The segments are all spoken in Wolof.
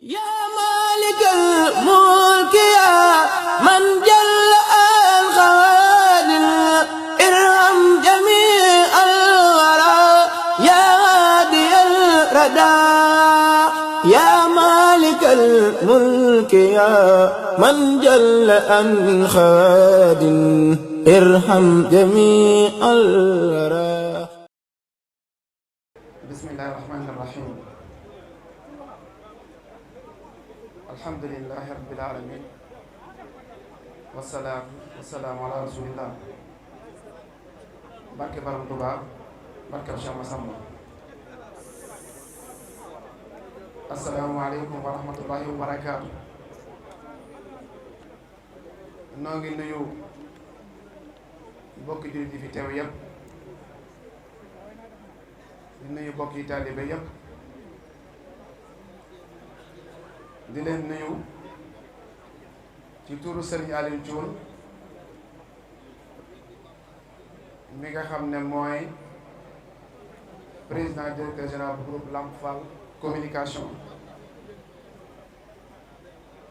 yaa maalikal mulki yaa man jalla al xawaadir irham jamii al waraa yaa haadiyal radaa yaa maalikal mulki yaa man jalla al xawaadir irham jamii al waraa. bismillahi rahmaani rahiim. alhamdulillahi rabbil alamin wasalaatu wasalaamu ala rasulillah. barke Borom Tuubaa, barke Cheikh Massamba. assalaamu aleykum wa rahmatullahi wa barakaatu. noo ngi nuyu bokki jullit yi fi teew yépp, di nuyu bokki taalibe yépp, di leen nuyu ci tuuru Serigne Aliou Thioune mi nga xam ne mooy président directeur général bu groupe Lamp Fall communication.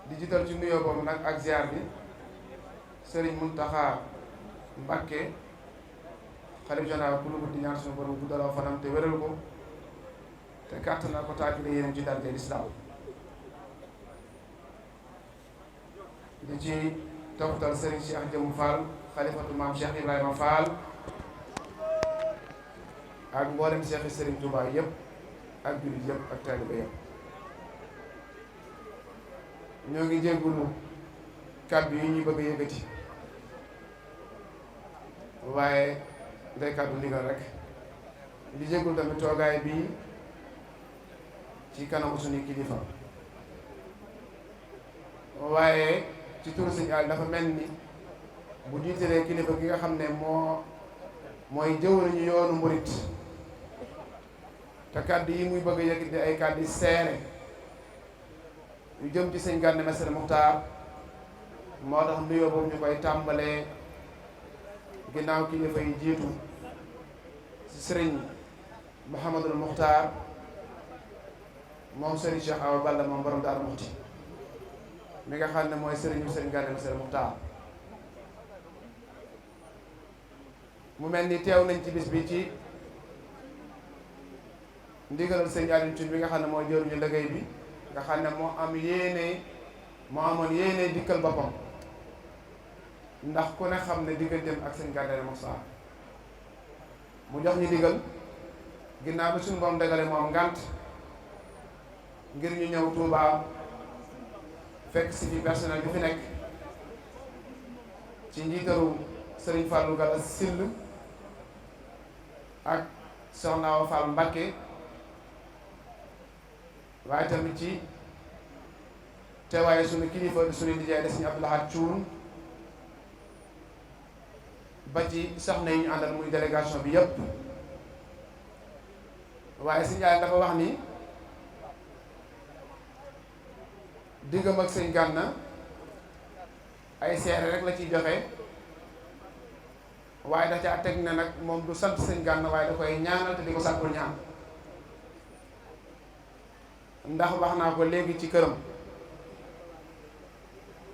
di jiital ci nuyoo boobu nag ak ziar bi Serigne Mountakha Mbacké xalif général bu lu di ñaan suñu borom guddalaw fanam te wéral ko te kàtt na ko taakile yéen ci darajay lislaam. di ci toppal Serigne Cheikh Jëmu Fall xalifatu maam Cheikh Ibrahima Fall ak mboolem Cheikh Serigne Touba yëpp ak jullit yëpp ak taalibe yëpp. ñoo ngi jéggulu kàddu yi ñu bëgg a yëkkati waaye day kàddu ndigal rek. di jéggul tamit toogaay bii ci kanamu suñu kilifa waaye ci turu Sëñ Aliou dafa mel ni bu jiitalee kilifa gi nga xam ne mooy jëwriñu yoonu murit te kàddu yi muy bëgg a yëkkati ay kàddu seere yu jëm ci Sëñ Gana Messere Muxtaar, moo tax nuyoo boobu ñu koy tàmbalee ginnaaw kilifa yi jiitu ci Sëriñ Mouhamadul Muxtaar moom Sëriñ Cheikh Awa Balla moom borom Daaru Muxti mi nga xam ne mooy sëriñu Sëriñ Gana Messere Muxtaar. mu mel ni teew nañ ci bis bi ci ndigalal Sëriñ Aliou Thioune bi nga xam ne mooy jëruñu liggéey bi, nga xam ne moo amoon yéene dikkal boppam, ndax ku ne xam ne digganteem ak Sëriñ Gana Messere Muxtaar. mu jox ñu digal ginnaaw bi suñu borom dagale mu am ngànt ngir ñu ñëw Touba fekk si fi personnel bi fi nekk ci njiitaru Serigne Fallou Gala Sill ak Soxna Awa Fall Mbacké, waaye tamit ci teewaaye suñu kilifa di suñu nijaay de Serigne Abdou Lahad Thioune ba ci soxna yi ñu àndal muy délégation bi yépp. waaye Sëñ Aliou dafa wax ni diggam ak Sëñ Gana ay seere rek la ciy joxe, waaye da caa teg ne nag moom du sant Sëñ Gana waaye da koy ñaanal te di ko sàkkul ñaan. ndax wax naa ko léegi ci këram,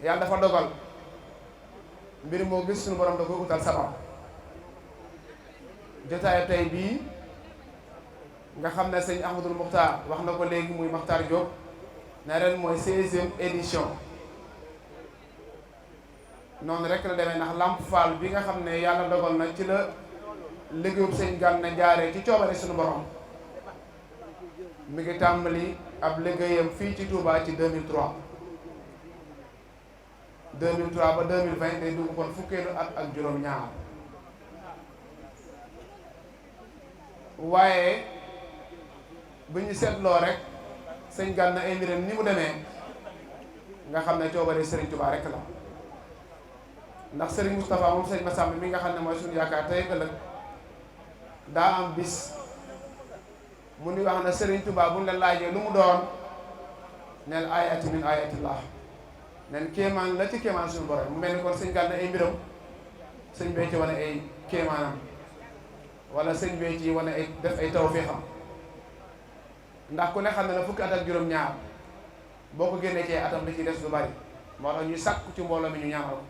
yàlla dafa dogal mbir moo gis suñu borom da koy utal sabab. jotaay tey bii nga xam ne Sëñ Ahmadul Muxtaar wax na ko léegi muy Muxtaar Diop ne ren mooy 16e édition. noonu rek la demee ndax Lamp Fall bi nga xam ne yàlla dogal na ci la liggéeyub Sëñ Gana jaaree ci coobare suñu borom, mi ngi tàmbali ab liggéeyam fii ci Touba ci 2003 ba 2020 day dugg kon fukkeelu at ak juróom-ñaar. waaye bu ñu seetloo rek Sëñ Gana ay mbiram ni mu demee nga xam ne coobare Serigne Touba rek la. ndax Serigne Moustapha moom Sëñ Massamba mi nga xam ne mooy suñu yaakaar tey ëllëg daa am bis mu ni wax na Serigne Touba bu ñu la laajee lu mu doon neel ayati min ayatillah, neen kéemaan la ci kéemaan suñu borom. mu mel ni kon Sëñ Gana ay mbiram sëñ bee ci wane ay kéemaanam wala sëñ bee ci wane ay def ay tawfeexam. ndax ku ne xam ne na fukki at ak juróom-ñaar boo ko génnee ci atam li ci des lu bari moo tax ñuy sàkku ci mbooloo mi ñu ñaanal ko.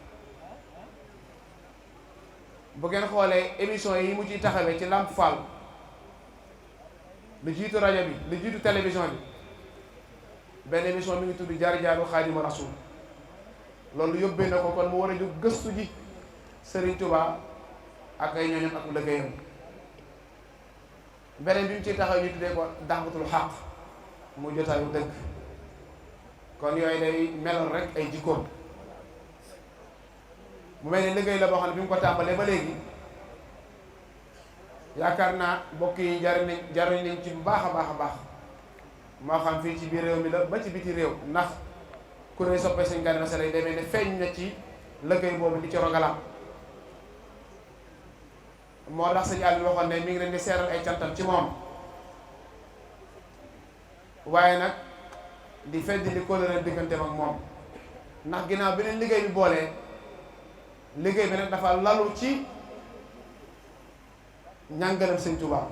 bu ngeen xoolee émission yi mu ciy taxawee ci Lamp Fall lu jiitu rajo bi lu jiitu télévision bi benn émission mi ngi tudd jaar-jaaru Xaadimu Rasuul loolu yóbbee na ko kon mu war a jóg gëstu ji Serigne Touba ak ay ñooñam ak liggéeyam. beneen bi mu ciy taxaw ñu tuddee ko dàngatul xaq mu jotaayu dëgg kon yooyu day meloon rek ay jikkoom mu mel ni liggéey la boo xam ne bi mu ko tàmbalee ba léegi yaakaar naa mbokk yi jariñ nañ ci bu baax a baax a baax moo xam fii ci biir réew mi la ba ci biti réew ndax kuréel soppee Sëñ Gana Messere yi demee ne feeñ na ci liggéey boobu di ci rogalaam moo tax sëñ Aliou waxoon ne mi ngi leen di seeral ay cantam ci moom waaye nag di fedd di kóllëre digganteem ak moom ndax ginnaaw bi leen liggéey bi boolee liggéey bi nag dafa lalu ci njàngalam Sëñ Tuubaa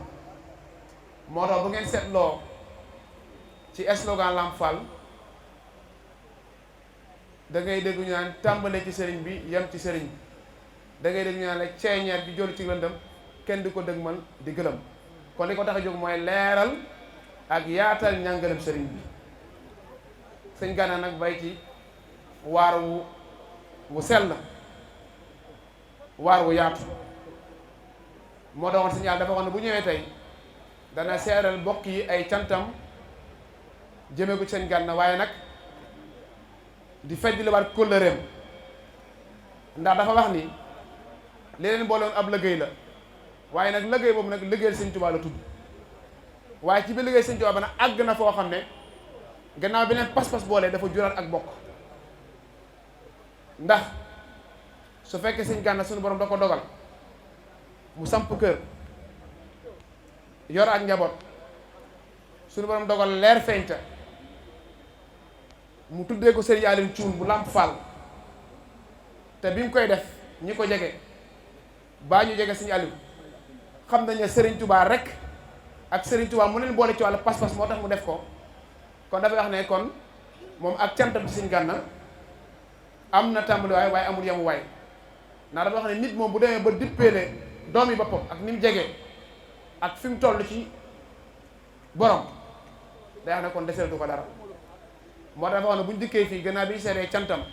moo tax bu ngeen seetloo ci slogan Lamp Fall da ngay dégg ñu naan tàmbale ci sëriñ bi yem ci sëriñ bi da ngay dégg ñu naan la ceeñeer bi jolu ci lëndëm kenn di ko dëgmal di gëlëm kon li ko tax a jóg mooy leeral ak yaatal njàngalam sëriñ bi Sëñ Gana nag bay ci waar wu sell waar wu yaatu moo taxoon Sëñ Yàlla dafa wax ne bu ñëwee tey dana seeral bokk yi ay cantam jëme ko Sëñ Gana waaye nag di fej li war kóllëreem ndax dafa wax ni li leen booloon ab liggéey la waaye nag liggéey boobu nag liggéeyal Sëñ Tuubaa la tudd waaye ci biir liggéey Sëñ Tuubaa ba nag àgg na foo xam ne gannaaw bi leen pas-pas boolee dafa juraat ak bokk ndax su fekkee Sëñ Gana suñu borom da ko dogal mu samp kër yor ak njaboot suñu borom dogal leer feeñta mu tuddee ko Sëriñ Aliou Thioune bu Lamp Fall te bi mu koy def ñi ko jege baa ñu jege Sëñ Aliou xam nañ ne Sëriñ Tuubaa rek ak Sëriñ Tuubaa mu leen boole ci wàllu pas-pas moo tax mu def ko kon dafay wax ne kon moom ak cantam ci Sëñ Gana am na tàmbaliwaay waaye amul yemuwaay ndax dafa wax ne nit moom bu demee ba dippeele doomi boppam ak ni mu jege ak fi mu toll ci borom day wax ne kon deseetu ko dara moo tax dafa wax ne bu ñu dikkee fii gannaaw bi ñu seetee cantam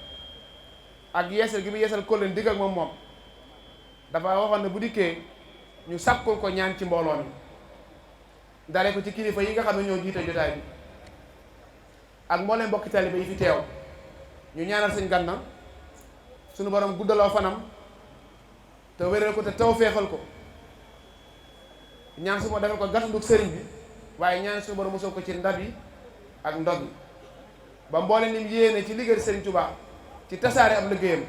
ak yeesal gi mu yeesal ko leen digg ak moom dafa waxoon ne bu dikkee ñu sàkkul ko ñaan ci mbooloo mi dalee ko ci kilifa yi nga xam ne ñoo jiite jotaay bi ak mbooleem mbokki taalibe yi fi teew ñu ñaanal Sëñ Gana suñu borom guddaloo fanam te wéral ko te taw feexal ko ñaan su ma defal ko gàttandug sëriñ bi waaye ñaan suñu borom mosoo ko ci ndab yi ak ndog yi ba mboolem lim yéene ci liggéey Sëriñ Tuubaa ci tasaare am liggéeyam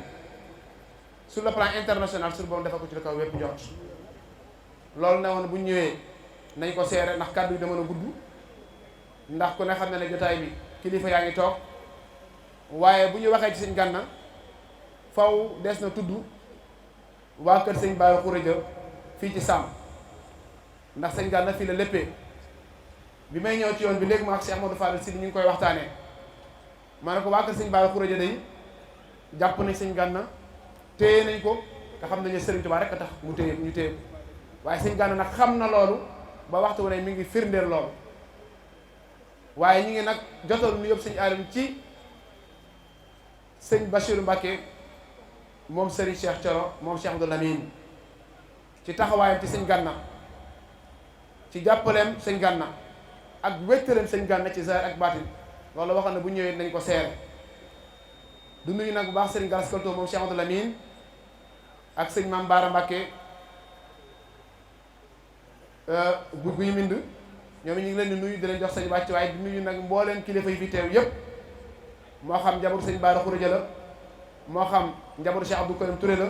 sur le plan international suñu borom defal ko ci la kaw wépp njort loolu ne woon bu ñëwee nañ ko seere ndax kàddu yi dama na gudd ndax ku ne xam ne ne jotaay bi kilifa yaa ngi toog waaye bu ñu waxee ci Sëñ Gana faw des na tudd waa kër Sëñ Bara Khourédia fii ci Sàmm ndax Sëñ Gana fii la léppee bi may ñëw ci yoon bi léegi ma ak Cheikh Amadou Fadel si ñu ngi koy waxtaanee ma ne ko waa kër Sëñ Bara Khourédia day jàpp nañ Sëñ Gana téye nañ ko te xam nañu Sëriñ Tuubaa rek a tax mu téye ñu téye waaye Sëñ Gana nag xam na loolu ba waxtu wu ne mi ngi firndeel loolu waaye ñu ngi nag jotal nu yëpp Sëñ Aliou ci Sëñ Bachirou Mbacké moom Serigne Cheikh Thioro moom Cheikh Abdou Lamine ci taxawaayam ci Sëñ Gana ci jàppaleem Sëñ Gana ak wéttaleem Sëñ Gana ci zahir ak baatin loolu waxoon ne bu ñëwee nañ ko seere du nuyu nag bu baax Serigne Gallas Kolto moom Cheikh Abdou Lamine ak Sëñ Mame Bara Mbacké guy mind ñoom ñu ngi leen di nuyu di leen jox seen wàcc waaye di nuyu nag mbooleem kilifa yi fi teew yépp moo xam njabootu Sëñ Bara Khourédia la moo xam njabootu Cheikh Abdou Karim Touré la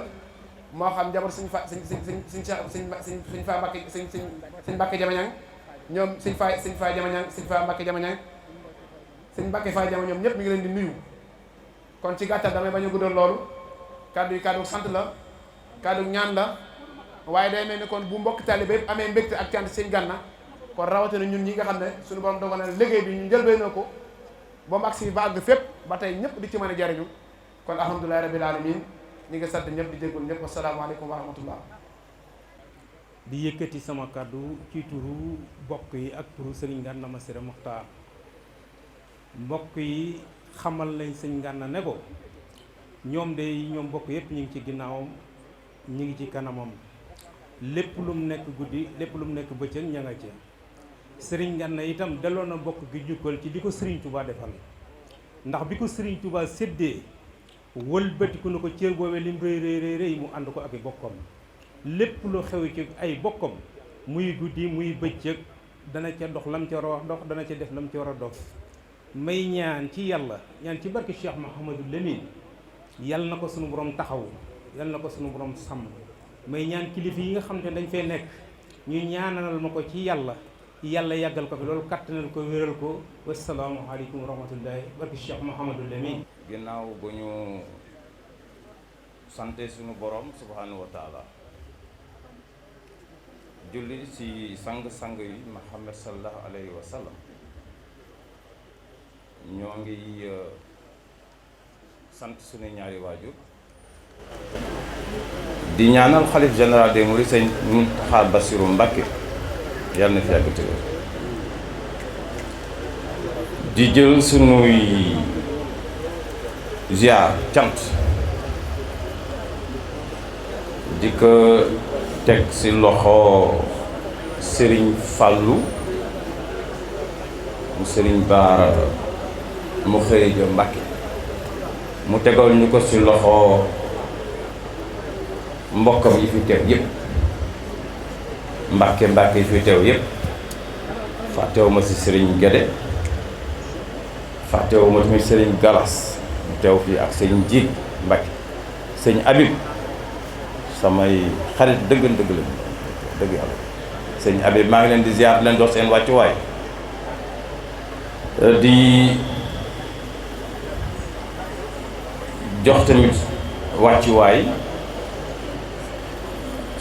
moo xam njabootu Sëñ Fa Mbacké Sëñ Mbacké Jamañang ñoom Sëñ Fa Jamañang Sëñ Fa Mbacké Jamañang Sëñ Mbacké Fa Jama ñoom ñëpp mi ngi leen di nuyu kon ci gàttal damay bañ a guddal loolu kàddu yi kàddu sant la kàddu ñaan la waaye day mel ni kon bu mbokk taalibe yëpp amee mbégte ak cant Sëñ Gana kon rawatina ñun ñi nga xam ne suñu borom dogal na liggéey bi ñu njëlbee na ko ba mu agsi ba àgg fépp ba tey ñëpp di ci mën a jariñu kon alhamdulillahi rabbil alamin ñi ngi sant ñëpp di jéggul ñëpp asalaamaaleykum wa rahmatullah. di yëkkati sama kàddu ci turu bokk yi ak turu Serigne Gana Messere Mokhtar. mbokk yi xamal nañ sëñ Gana ne ko ñoom ñoom bokk yépp ñu ngi ci ginnaawam ñu ngi ci kanamam lépp lu mu nekk guddi lépp lu mu nekk bëccëg ña nga ci Serigne Gana itam delloo na bokk gi jukkal ci di ko Serigne Touba defal ndax bi ko Serigne Touba séddee wëlbatiku na ko cër boobee lim rëy rëy mu ànd ko ak i bokkam lépp lu xew ci ay bokkam muy guddi muy bëccëg dana ca dox lam ca war a dox dana ca def lam ca war a dox. may ñaan ci yàlla ñaan ci barke Cheikh Mouhamadou Lamine yàlla na ko sunu borom taxaw yàlla na ko sunu borom sàmm may ñaan kilifa yi nga xam ne dañ fay nekk ñu ñaanal ma ko ci yàlla yàggal ko fi loolu kattanal ko wéral ko wasalaamu aleykum wa rahmatullahi barke Cheikh Mouhamadou Lamine. ginnaaw bu ñu sante sunu borom subhanahu wa taala julli ci sang-sang yi Muhammad sallallahu alayhi wa sallam ñoo ngi sant suñu ñaari waajur di ñaanal xalif général des mourides Sëñ Mountakha Bassirou Mbacké yàlla na fi yàgg te wér di jël sunuy ziar cant di ko teg ci loxo Serigne Fallou mu Serigne Bara mu xëy ja Mbàkke mu tegal ñu ko ci loxo mbokkam yi fi teew yépp Mbàkke yi fi teew yépp fàttewuma ci Sëriñ Gédé fàttewuma tamit Sëriñ Galas mu teew fii ak Sëriñ Jiit Mbàkke Sëriñ Abib samay xarit dëgg yàlla Sëriñ Abib maa ngi leen di ziar leen dox seen wàccuwaay di jox tamit wàccuwaay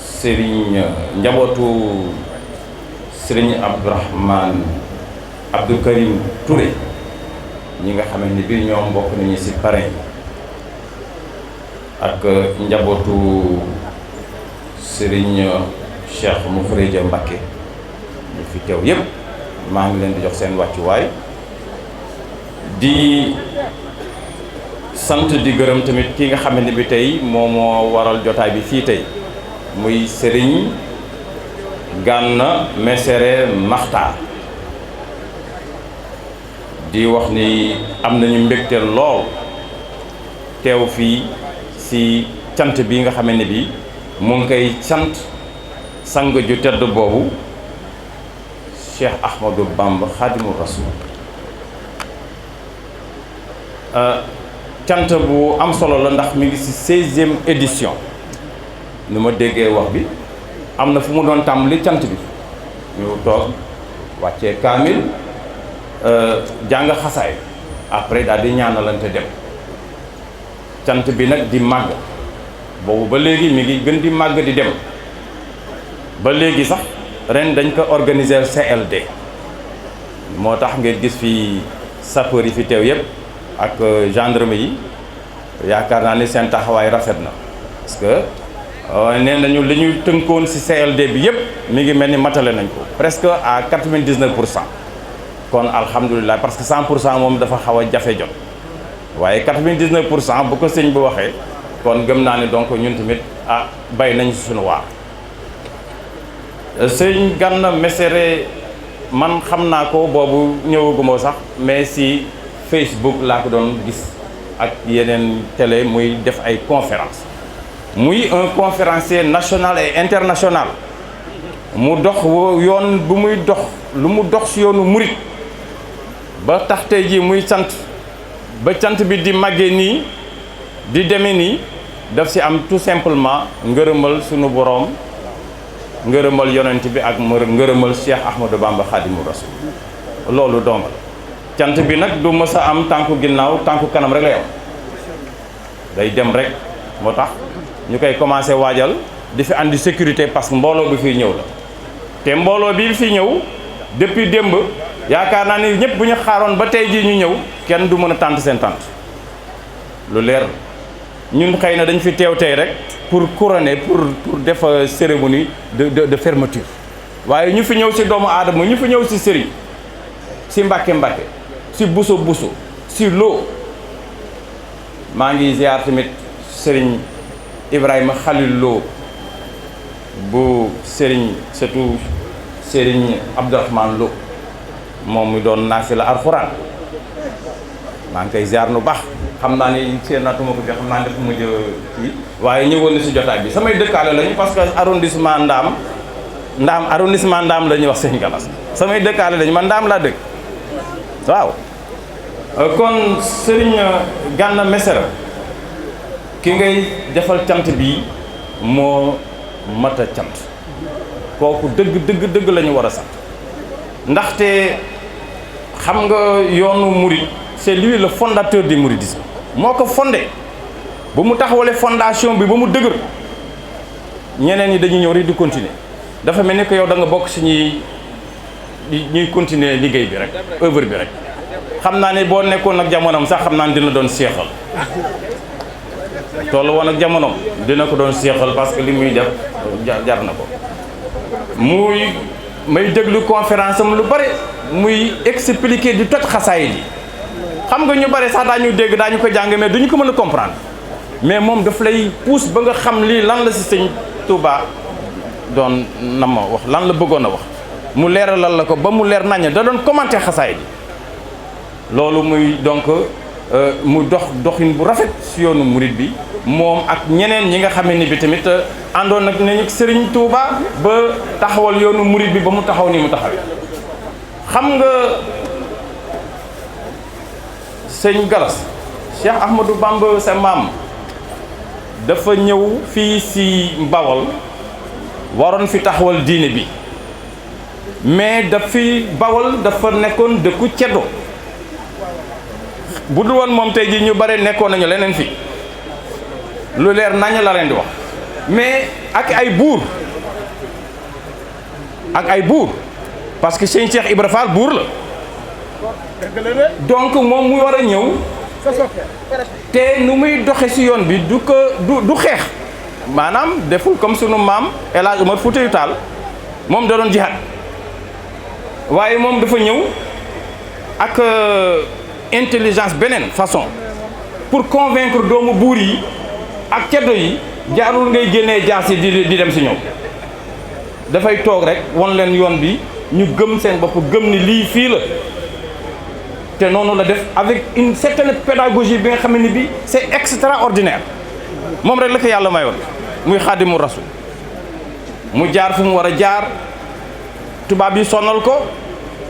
sëriñ njabootu sëriñ Abdou Karim Touré ñi nga xamante ni bii ñoom bokk nañu ci parrain ak njabootu sëriñ Cheikh Moufredia Mbacké ñu fi teew yépp maa ngi leen di jox seen wàccuwaay di sant di gërëm tamit ki nga xamante bi tey moo waral jotaay bi fii tey muy Serigne Gana Messere Mokhtar di wax ni am nañu mbégte lool teew fii ci cant bi nga xamante bi mu ngi koy sant sang ju tedd boobu Cheikh Ahmadou Bamba Khadimou Rassoul cant bu am solo la ndax mi ngi ci 16e édition nu ma déggee wax bi am na fu mu doon tàmbali cant bi ñu toog wàccee kaamil jàng xasaay après daal di ñaanalante dem cant bi nag di màgg boobu ba léegi mi ngi gën di màgg di dem ba léegi sax ren dañ ko organiser CLD moo tax ngeen gis fi sapeur yi fi teew yépp ak gendarme yi yaakaar naa ni seen taxawaay rafet na parce que nee nañu li ñu tënkoon ci CLD bi yépp mi ngi mel ni matale nañ ko presque à 99%. kon alhamdulilah parce que 100% moom dafa xaw a jafe jot waaye 99% bu ko sëñ bi waxee kon gëm naa ne donc ñun tamit bay nañ suñu waar. sëñ Gana Messere man xam naa ko boobu ñëwaguma sax mais ci Facebook laa ko doon gis ak yeneen télé muy def ay conférence muy un conférencier national et international mu dox yoon bu muy dox lu mu dox ci yoonu murit ba tax tey jii muy sant ba cant bi di màggee nii di demee nii daf ci am tout simplement ngërëmal sunu boroom ngërëmal yonent bi ak ngërëmal Cheikh Ahmadou Bamba Khadimou Rassoul loolu dong la cant bi nag du mës a am tànku ginnaaw tànku kanam rek lay am day dem rek moo tax ñu koy commencé waajal di fi andi sécurité parce que mbooloo bi fiy ñëw la te mbooloo bi fi ñëw depuis démb yaakaar naa ni ñëpp bu ñu xaaroon ba tey jii ñu ñëw kenn du mën a tànt seen tànt lu leer ñun xëy na dañ fi teew tey rek pour couronner pour def cérémonie de fermeture waaye ñu fi ñëw si doomu aadama ñu fi ñëw si sëriñ si mbàkke si buso si loo maa ngi ziar tamit sëriñ Ibrahima Khalil Lo bu sëriñ surtout sëriñ Abdourahmane Lo moom mi doon naafila alxuraan maa ngi koy ziar nu baax xam naa ni seen natuma ko fi xam naa ne dafa mujj kii waaye ñëwoon na si jotaay bi samay dëkkaale lañu parce que arrondissement Ndaam arrondissement Ndaam la ñuy wax sëñ Galas samay dëkkaale lañu man Ndaam laa dëkk waaw kon sëriñ Gana Messere ki ngay defal cant bi moo mat a cant kooku dëgg la ñu war a sant ndaxte xam nga yoonu murid c'est lui le fondateur du mouridisme moo ko fondé ba mu taxawalee fondation bi ba mu dëgër ñeneen ñi dañuy ñëw rek di continuer dafa mel ni que yow da nga bokk si ñuy continuer liggéey bi rek œuvre bi rek xam naa ne boo nekkoon ak jamonoom sax xam naa ne dina doon seexal tollu woon ak jamonoom dina ko doon seexal parce que li muy def jar na ko may déglu conférence am lu bare muy expliquer du toj xasaayid yi xam nga ñu bare sax daañu dégg daañu ko jàng mais duñu ko mën a comprendre mais moom daf lay pousse ba nga xam lii lan la si sëñ Touba doon na ma wax lan la bëggoon a wax mu leeralal la ko ba mu leer naññ da doon commenter xasaayid yi loolu muy donc mu doxin bu rafet si yoonu murit bi moom ak ñeneen ñi nga xamee ni bi tamit àndoon nag nañu Sëriñ Touba ba taxawal yoonu murit bi ba mu taxaw ni mu taxawee xam nga sëñ Galas Cheikh Ahmadou Bamba sa maam dafa ñëw fii si Bawol waroon fi taxawal diine bi mais Bawol dafa nekkoon dëkku ceddo bu dul woon moom tey jii ñu bare nekkoon nañu leneen fi lu leer nañ la leen di wax mais ak ay buur parce que sëñ Cheikh Ibra Fall buur la donc moom mu war a ñëw te nu muy doxe ci yoon bi du xeex maanaam deful comme sunu maam El Hadj Omar Foutiyou Tall moom da doon jihaad waaye moom dafa ñëw ak intelligence beneen façon pour convaincre doomu buur yi ak ceddo yi jaarul ngay génnee jaas yi di dem ci ñoom dafay toog rek won leen yoon bi ñu gëm seen bopp gëm ni lii fii la te noonu la def avec une certaine pédagogie bi nga xam ne bi c'est extraordinaire moom rek la ko yàlla mayoon muy xaadimu rasul mu jaar fu mu war a jaar tubaab yi sonal ko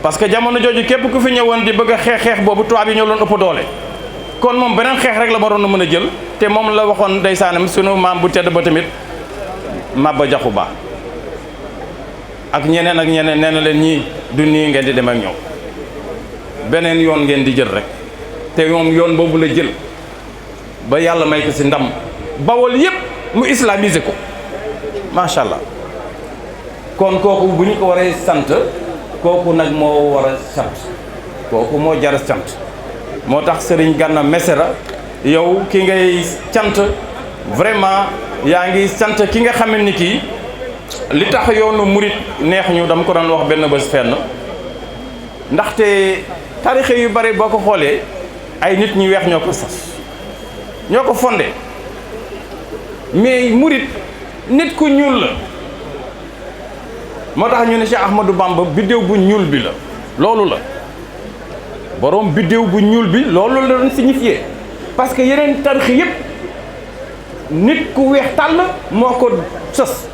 parce que jamono jooju képp ku fi ñëwoon di bëgg a xeex boobu tubaab yi ñoo loon ëpp doole kon moom beneen xeex rek la waroon a mën a jël te moom la waxoon ndeysaanam sunu maam bu tedd ba tamit Maba Jaxu Ba ak ñeneen nee na leen ñii du nii ngeen di dem ak ñoom beneen yoon ngeen di jël rek te moom yoon boobu la jël ba yàlla may ko ci ndam Bawol yépp mu islamisé ko macha allah kon kooku bu ñu ko waree sant kooku nag moo war a sant kooku moo jar a sant moo tax Sëriñ Gana Messere yow ki ngay cant vraiment yaa ngi sant ki nga xam ni kii li tax yoonu murit neex ñu dama ko doon wax benn bés fenn ndaxte tarixe yu bari boo ko xoolee ay nit ñu weex ñoo ko sas ñoo ko fondé mais murit nit ku ñuul la moo tax ñu ne Cheikh Ahmadou Bamba biddéew bu ñuul bi la loolu la borom biddéew bu ñuul bi loolu la doon signifié parce que yeneen tarix yépp nit ku weex tàll moo ko sos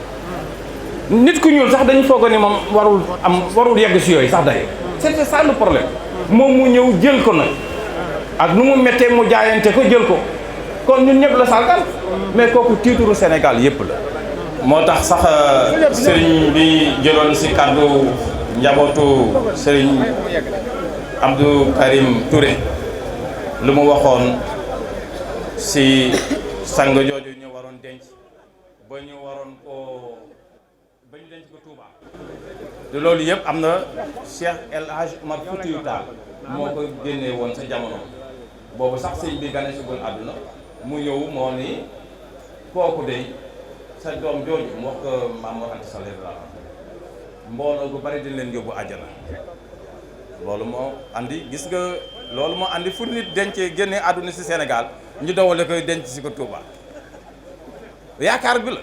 nit ku ñuul sax dañu foog ni moom warul yegg si yooyu sax day c'était ça le problème moom mu ñëw jël ko nag ak nu mu méttee mu jaayante ko jël ko kon ñun ñëpp la sargal mais kooku tiituru Sénégal yépp la moo tax sax sëriñ bi jëloon si kàddu njabootu sëriñ Abdou Karim Touré lu mu waxoon si sang jooju ñu waroon denc ba ñu waroon koo ba ñu denc ko Touba. te loolu yëpp am na Cheikh El Hadj Omar Foutiyou Tall moo ko génnee woon sa jamono boobu sax sëñ bi gane sigul àdduna mu ñëw moo ni kooku de sa doom jooju mu wax ko Maam Mor Anta Sali la mbooloo bu bari dañ leen yóbbu àjjana. loolu moo andi gis nga loolu moo andi fu nit dencee génnee àdduna si Sénégal ñu dawale koy denc si ko Touba yaakaar bi la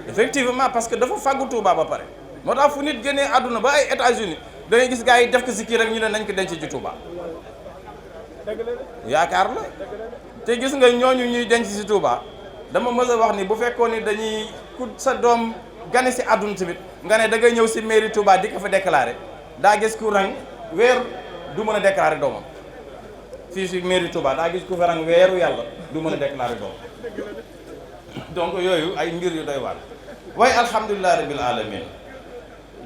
effectivement parce que dafa fàggu Touba ba pare moo tax fu nit génnee àdduna ba ay États-Unis da ngay gis gars yi def ko si kii rek ñu ne nañ ko denc ci Touba yaakaar la te gis nga ñooñu ñuy denc si Touba dama mës a wax ni bu fekkoon ni dañuy ku sa doom gane si àdduna tamit nga ne da ngay ñëw si mairie Touba di ko fa déclaré daa gis ku rang weer du mën a déclaré doomam fii si mairie Touba daa gis ku fa rang weeru yàlla du mën a déclaré doomam donc yooyu ay mbir yu doy waar waaye alhamdulilah rabbil alamin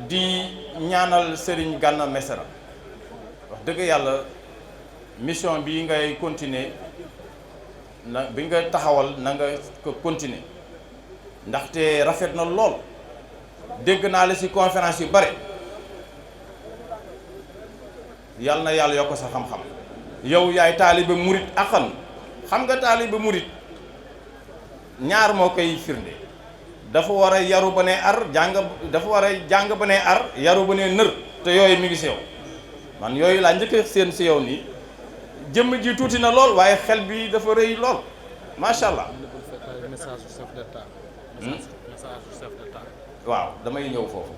di ñaanal Serigne Gana Messere wax dëgg yàlla mission bi ngay continuer na bi nga taxawal na nga ko continuer ndaxte rafet na lool dégg naa la ci conférence yu bare yàlla na yàlla yokk sa xam-xam yow yaay taalibe murit axan xam nga taalibe murit ñaar moo koy firnde dafa war a yaru ba ne ar jàng dafa war a jàng ba ne ar yaru ba ne nër te yooyu mi ngi si yow man yooyu laa njëkk seen si yow nii jëmm ji tuuti na lool waaye xel bi dafa rëy lool macha allah. message du chef d'État. message du chef d'État. waaw damay ñëw foofu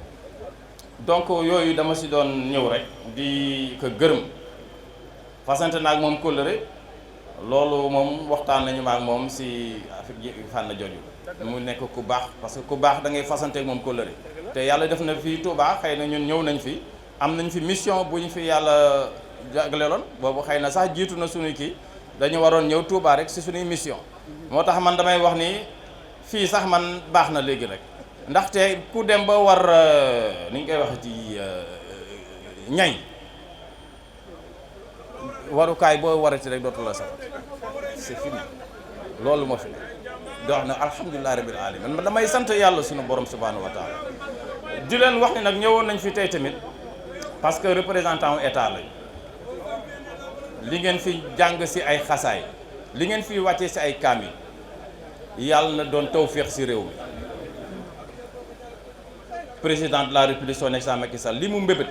donc yooyu dama si doon ñëw rek di ko gërëm fasante naag moom kóllëre loolu moom waxtaan nañu maag moom si fànn jooju mu nekk ku baax parce que ku baax da ngay fasante ak moom kóllëre te yàlla def na fii Touba xëy na ñun ñëw nañ fi am nañ fi mission bu ñu fi yàlla jagleeloon boobu xëy na sax jiitu na suñuy kii dañu waroon ñëw Touba rek si suñuy mission moo tax man damay wax ni fii sax man baax na léegi rek ndaxte ku dem ba war ni ñu koy wax ci ñay warukaay boo warati rek dootu la sax c'est fini loolu moo fi ne di wax ne alhamdulilah rabbil alamin man damay sant yàlla suñu borom subhanahu wa taala di leen wax ni nag ñëwoon nañ fi tey tamit parce que représentant wu état lañ li ngeen fi jàng si ay xasaay li ngeen fi wàccee si ay kaamil yàlla na doon tawféex si réew mi président de la république son excellence Macky Sall li mu mbébét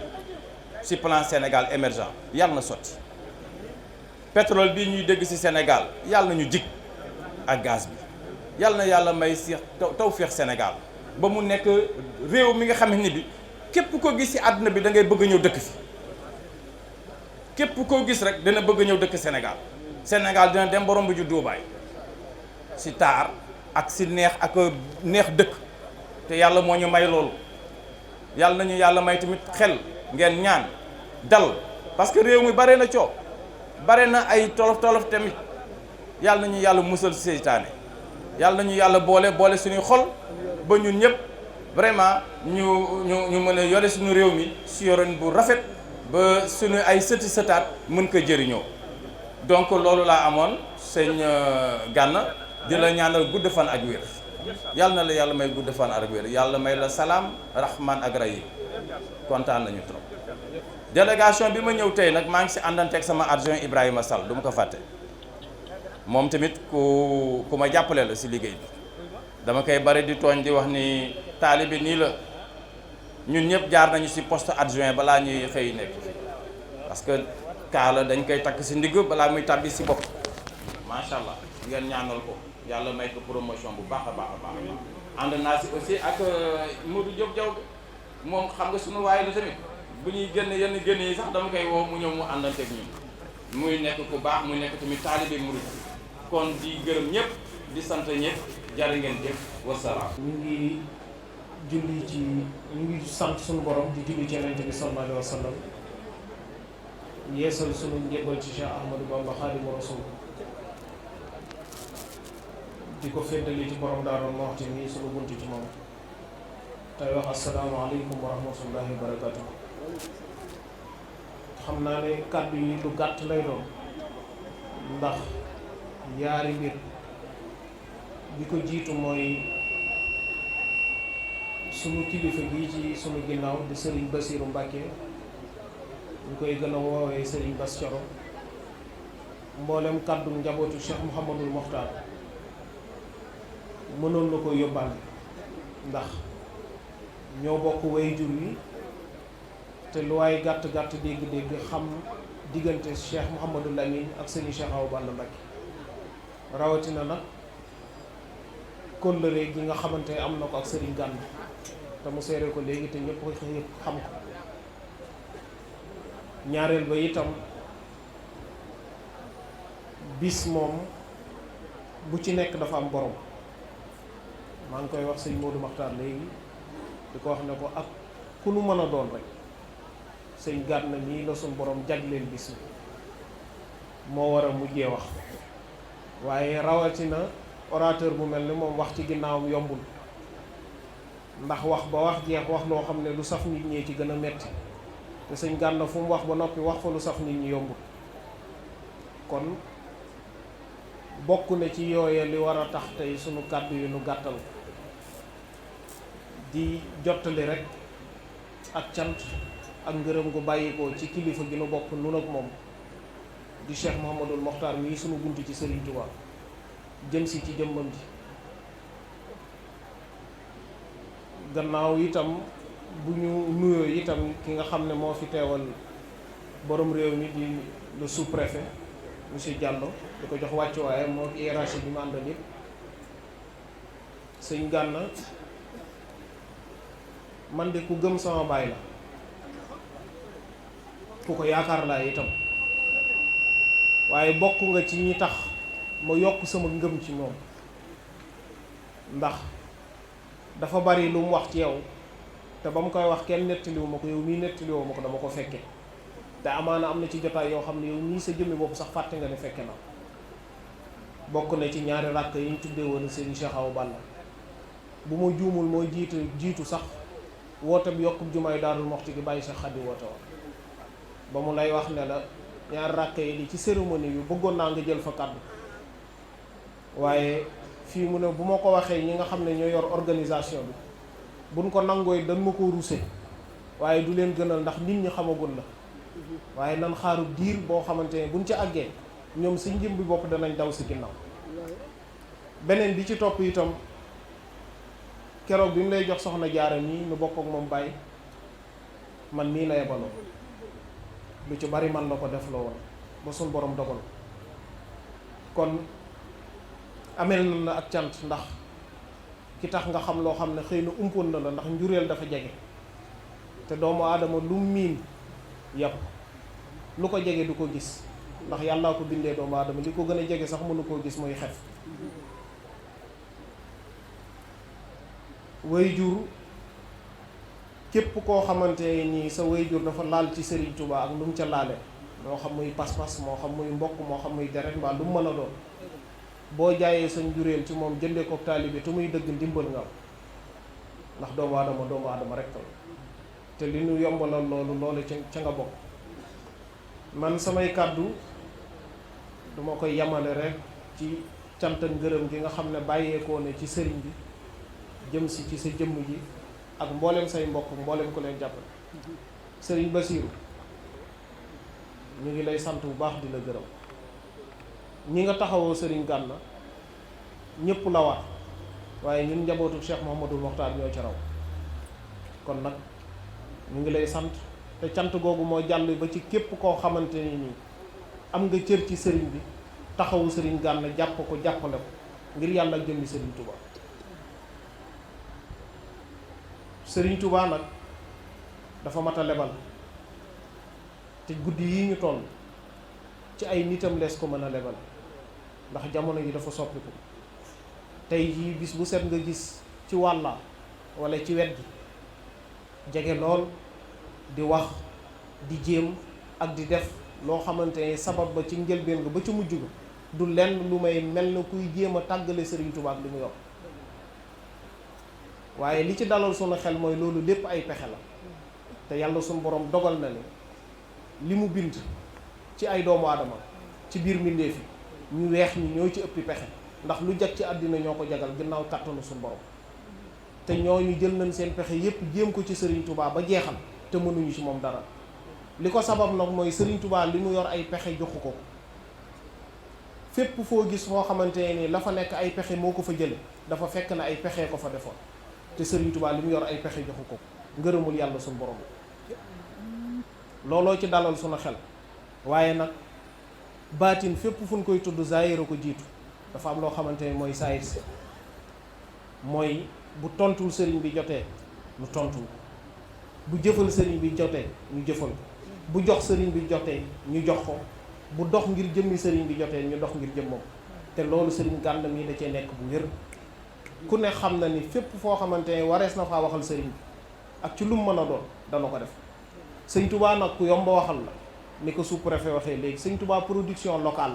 ci plan Sénégal émergent yàlla na sotti pétrole bi ñuy dégg ci Sénégal yàlla na ñu jig ak gaz bi yàlla na yàlla may ci tawféex Sénégal ba mu nekk réew mi nga xam ne bi képp koo gis ci àdduna bi da ngay bëgg a ñëw dëkk fi képp koo gis rek dina bëgg a ñëw dëkk Sénégal Sénégal dina dem borom bu ju Dubaay ci taar ak ci neex ak neex dëkk te yàlla moo ñu may loolu yàlla nañu yàlla may tamit xel ngeen ñaan dal parce que réew mi bare na coow bare na ay tolof tamit yàlla nañu yàlla musal seytaane yàlla nañu yàlla boole suñuy xol ba ñun ñëpp vraiment ñu mën a yore suñu réew mi si yorin bu rafet ba suñu ay sëti sëtaat mën ko jëriñoo donc loolu laa amoon sëñ Gana di la ñaanal gudd fan ak wér yàlla na la yàlla may gudd fan ak wér yàlla may la salaam rahman ak rahim kontaan nañu trop délégation bi ma ñëw tey nag maa ngi si àndanteeg sama adjoint Ibrahima Sall du ma ko fàtte moom tamit ku ma jàppale la si liggéey bi dama koy bari di tooñ di wax ni taalibe nii la ñun ñëpp jaar nañu si poste adjoint balaa ñuy xëy nekk fii parce que kaala dañ koy takk si ndigg balaa muy tàbbi si bopp macha allah ngeen ñaanal ko yàlla may ko promotion bu baax a baax a baax ànd naa si aussi ak Modou Diop Diaw moom xam nga suñu waaye la tamit bu ñuy génn yenn génn yi sax dama koy woo mu ñëw mu àndanteeg ñun muy nekk ku baax muy nekk tamit taalibe murid kon di gërëm ñëpp di sant ñëpp jërë ngeen jëf wasalaam. ñu ngi sant suñu borom di julli ci Yonent bi sallallahu alayhi wa sallam yeesal suñu njëbbal ci Cheikh Ahmadou Bamba Khadimu Rasul di ko féddali ci borom Daaru Muxti mi suñu buntu ci moom tey wax asalaamaaleykum wa rahmatullahi wa barakatuh. xam naa ne kàddu yi lu gàtt lay doon ndax yaari mbir bi ko jiitu mooy sunu kilifa gi ci sunu ginnaaw di Serigne Bassirou Mbacké ñu koy gën a woowee Serigne Bass Thioro mboolem kàddu njabootu Cheikh Mouhamadul Mokhtar mënoon na ko yóbbaale ndax ñoo bokk way jur wi te lu waay gàtt-gàtt dégg-dégg xam diggante Cheikh Mouhamadul Amine ak Serigne Cheikh Awa Balla Mbacké rawatina nag kóllëre gi nga xamante am na ko ak Serigne Gana te mu seere ko léegi te ñëpp ko xam ko ñaareel ba itam bis moom bu ci nekk dafa am borom maa ngi koy wax sëñ Modou Makhtar léegi di ko wax ne ko ak ku nu mën a doon rek sëñ Gana nii la suñ borom jagleel bis bi moo war a mujjee wax waaye rawatina orateur bu mel ni moom wax ci ginnaawam yombul ndax wax ba wax jeex wax loo xam ne lu saf nit ñee ci gën a metti te sëñ Gana fu mu wax ba noppi wax fa lu saf nit ñi yombul kon bokk na ci yooye li war a tax tey sunu kàddu yi nu gàttal di jottali rek ak cant ak ngërëm gu bàyyikoo ci kilifa gi nu bokk nun ak moom di Cheikh Mouhamadul Mokhtar mii sunu bunt ci Serigne Touba jëm si ci jëmmam ji gannaaw itam bu ñu nuyoo itam ki nga xam ne moo fi teewal borom réew mi di le sous-préfet monsieur Diallo di ko jox wàccuwaay moo hiérarchie bi mu àndal yëpp sëñ Gana man de ku gëm sama baay la ku ko yaakaar laa itam waaye bokk nga ci ñi tax ma yokk sama ngëm ci moom ndax dafa bari lu mu wax ci yow te ba mu koy wax kenn nettaliwu ma ko yow mii nettaliwoo ma ko dama ko fekke te amaana am na ci jotaay yoo xam ne yow mii sa jëmmi bopp sax fàtte nga ne fekke na bokk na ci ñaari ràkk yi ñu tuddee woon Serigne Cheikh Awa Balla bu ma juumul mooy jiitu sax woote bi yokkub jumaay Daarul Moxti gi bàyyi sa xaddi woote woon ba mu lay wax ne la ñaari ràkk yi di ci cérémonie bi bëggoon naa nga jël fa kàddu waaye fii mu ne bu ma ko waxee ñi nga xam ne ñoo yor organisation bi buñ ko nangooy dañ ma ko ruuse waaye du leen gënal ndax nit ñi xamagul la waaye nan xaaru diir boo xamante ne buñ ci àggee ñoom si njëm bi bopp danañ daw si ginnaaw beneen bi ci topp itam keroog bi mu lay jox soxna Jaara nii nu bokk ak moom bàyyi man nii la yebaloo lu ci bari man la ko def la woon ba suñ borom dogal kon amel na la ak cant ndax ki tax nga xam loo xam ne xëy na umpoon na la ndax njureel dafa jege te doomu aadama lu miin yàpp lu ko jege du ko gis ndax yàllaa ko bindee doomu aadama li ko gën a jege sax mënu koo gis muy xef wayjur képp koo xamante nii sa wayjur dafa laal ci Serigne Touba ak lu mu ca laale moo xam muy pas-pas moo xam muy mbokk moo xam muy deret mbaa lu mu mën a doon boo jaayee sa njureel ci moom jëndee ko taalibe te muy dëgg ndimbal nga ndax doomu aadama rek te li ñu yombalal loolu ca nga bokk man samay kàddu duma koy yamale rek ci cant ak ngërëm gi nga xam ne bàyyeekoo ne ci sëriñ bi jëm si ci sa jëmm ji ak mboolem say mbokk mboolem ku leen jàppale sëriñ Bassirou ñu ngi lay sant bu baax di la gërëm ñi nga taxawoo sëriñ Gana ñëpp la war waaye ñun njabootu Cheikh Mouhamadul Mokhtar ñoo ci raw kon nag ñu ngi lay sant te cant googu moo jàll ba ci képp koo xamante ni nii am nga cër ci sëriñ bi taxawu sëriñ Gana jàpp ko jàppale ko ngir yàlla ak jëmmi sëriñ Touba sëriñ Touba nag dafa mat a lebal te guddi yi ñu toll ci ay nitam lees ko mën a lebal ndax jamono yi dafa soppiku tey jii bis bu set nga gis ci wàlla walla ci wet gi jege lool di wax di jéem ak di def loo xamante ne sabab ba ci njëlbeen nga ba ci mujj ga du lenn lu may mel na kuy jéem a tàggale Serigne Touba ak li mu yor waaye li ci dalal sunu xel mooy loolu lépp ay pexe la te yàlla sunu borom dogal na ne li mu bind ci ay doomu aadama ci biir mbindeef yi ñu weex ñi ñoo ci ëppi pexe ndax lu jag ci àddina ñoo ko jagal ginnaaw kàttanu sunu borom te ñooñu jël nañ seen pexe yépp jéem ko ci Serigne Touba ba jeexal te mënuñu ci moom dara li ko sabab nag mooy Serigne Touba li mu yor ay pexe joxu ko fépp foo gis foo xamante ni la fa nekk ay pexe moo ko fa jële dafa fekk na ay pexe ko fa defoon te Serigne Touba li mu yor ay pexe joxu ko ngërëmul yàlla suñu borom looloo ci dalal sunu xel waaye nag baatin fépp fu ñu koy tudd zaahir ko jiitu dafa am loo xamante ni mooy saayir si mooy bu tontul sëriñ bi jotee ñu tontul bu jëfal sëriñ bi jotee ñu jëfal ko bu jox sëriñ bi jotee ñu jox ko bu dox ngir jëmmi sëriñ bi jotee ñu dox ngir jëmmam te loolu sëriñ Gana mii da cee nekk bu wér ku ne xam na ni fépp foo xamante ne warees na faa waxal sëriñ bi ak ci lu mu mën a doon dana ko def sëñ Touba nag ku yomb waxal la ni ko sous-préfet waxee léegi sëñ Touba production locale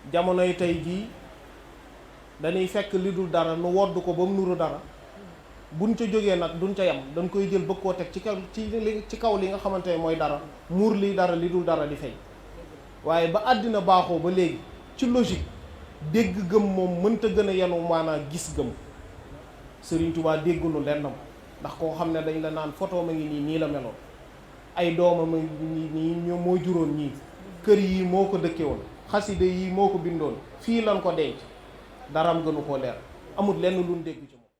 la jamonoy tey jii dañuy fekk li dul dara nu wodd ko ba mu nuru dara buñ ca jógee nag duñ ca yem dañ koy jël bëgg koo teg ci kaw li nga xamante ne mooy dara muur li dara li dul dara di feeñ waaye ba àddina baaxoo ba léegi ci logique dégg gëm moom mënta gën a yenu maanaa gis gëm Serigne Touba déggunu lennam ndax koo xam ne dañ la naan photo ma ngi nii la meloon ay doomam a ngi nii ñoo moo juróon ñii kër yi moo ko dëkke woon xaside yi moo ko bindoon fii lan ko denc daram gënu koo leer amul lenn luñ dégg ci moom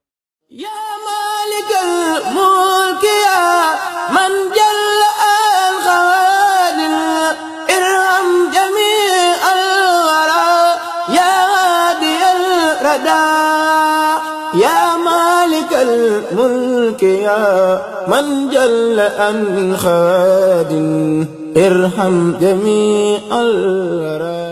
yaa maalikal mulki yaa man jalla al xawaadir irham jamii al wara yaa haadiyal radaa yaa maalikal mulki yaa man jalla al xawaadir irham jamii al wara